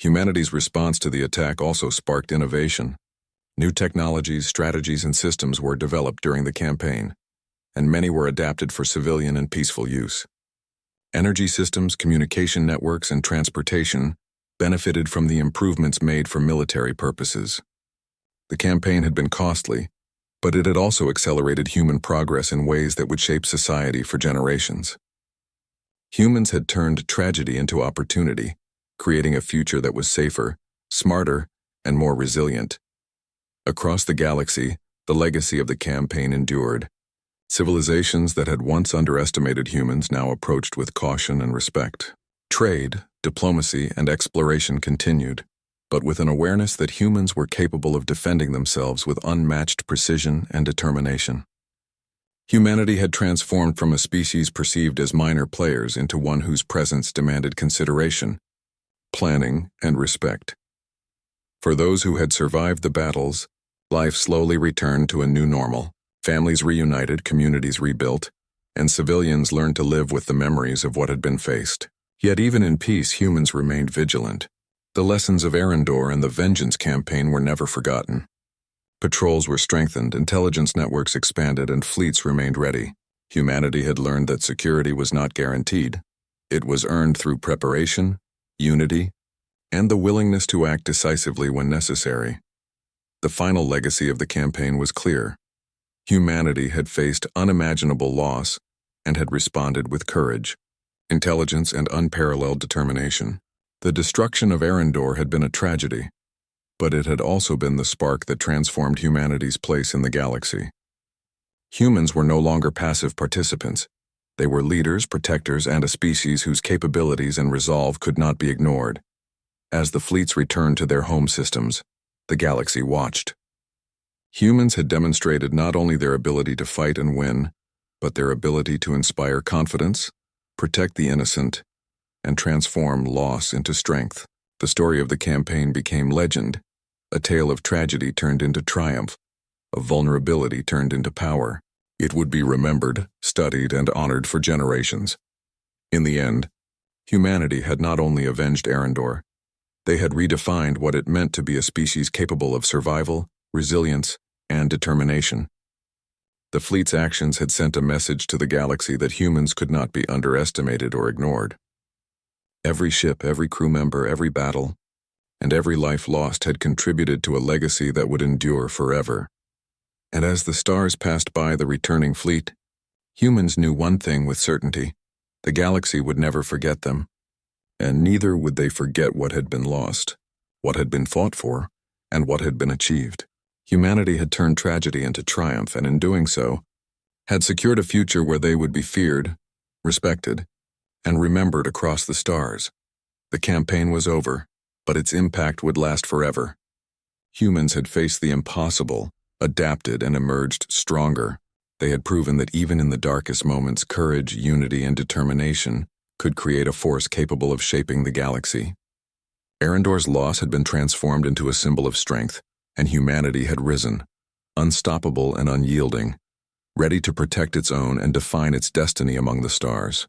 Humanity's response to the attack also sparked innovation. New technologies, strategies, and systems were developed during the campaign, and many were adapted for civilian and peaceful use. Energy systems, communication networks, and transportation benefited from the improvements made for military purposes. The campaign had been costly, but it had also accelerated human progress in ways that would shape society for generations. Humans had turned tragedy into opportunity, creating a future that was safer, smarter, and more resilient. Across the galaxy, the legacy of the campaign endured. Civilizations that had once underestimated humans now approached with caution and respect. Trade, diplomacy, and exploration continued, but with an awareness that humans were capable of defending themselves with unmatched precision and determination. Humanity had transformed from a species perceived as minor players into one whose presence demanded consideration, planning, and respect. For those who had survived the battles, life slowly returned to a new normal. Families reunited, communities rebuilt, and civilians learned to live with the memories of what had been faced. Yet even in peace, humans remained vigilant. The lessons of Arendor and the Vengeance campaign were never forgotten. Patrols were strengthened, intelligence networks expanded, and fleets remained ready. Humanity had learned that security was not guaranteed. It was earned through preparation, unity, and the willingness to act decisively when necessary. The final legacy of the campaign was clear. Humanity had faced unimaginable loss and had responded with courage, intelligence, and unparalleled determination. The destruction of Arendor had been a tragedy, but it had also been the spark that transformed humanity's place in the galaxy. Humans were no longer passive participants. They were leaders, protectors, and a species whose capabilities and resolve could not be ignored. As the fleets returned to their home systems, the galaxy watched. Humans had demonstrated not only their ability to fight and win, but their ability to inspire confidence, protect the innocent, and transform loss into strength. The story of the campaign became legend, a tale of tragedy turned into triumph, of vulnerability turned into power. It would be remembered, studied, and honored for generations. In the end, humanity had not only avenged Arendor, they had redefined what it meant to be a species capable of survival, resilience, and determination. The fleet's actions had sent a message to the galaxy that humans could not be underestimated or ignored. Every ship, every crew member, every battle, and every life lost had contributed to a legacy that would endure forever. And as the stars passed by the returning fleet, humans knew one thing with certainty: the galaxy would never forget them, and neither would they forget what had been lost, what had been fought for, and what had been achieved. Humanity had turned tragedy into triumph, and in doing so, had secured a future where they would be feared, respected, and remembered across the stars. The campaign was over, but its impact would last forever. Humans had faced the impossible, adapted, and emerged stronger. They had proven that even in the darkest moments, courage, unity, and determination could create a force capable of shaping the galaxy. Arendor's loss had been transformed into a symbol of strength, and humanity had risen, unstoppable and unyielding, ready to protect its own and define its destiny among the stars.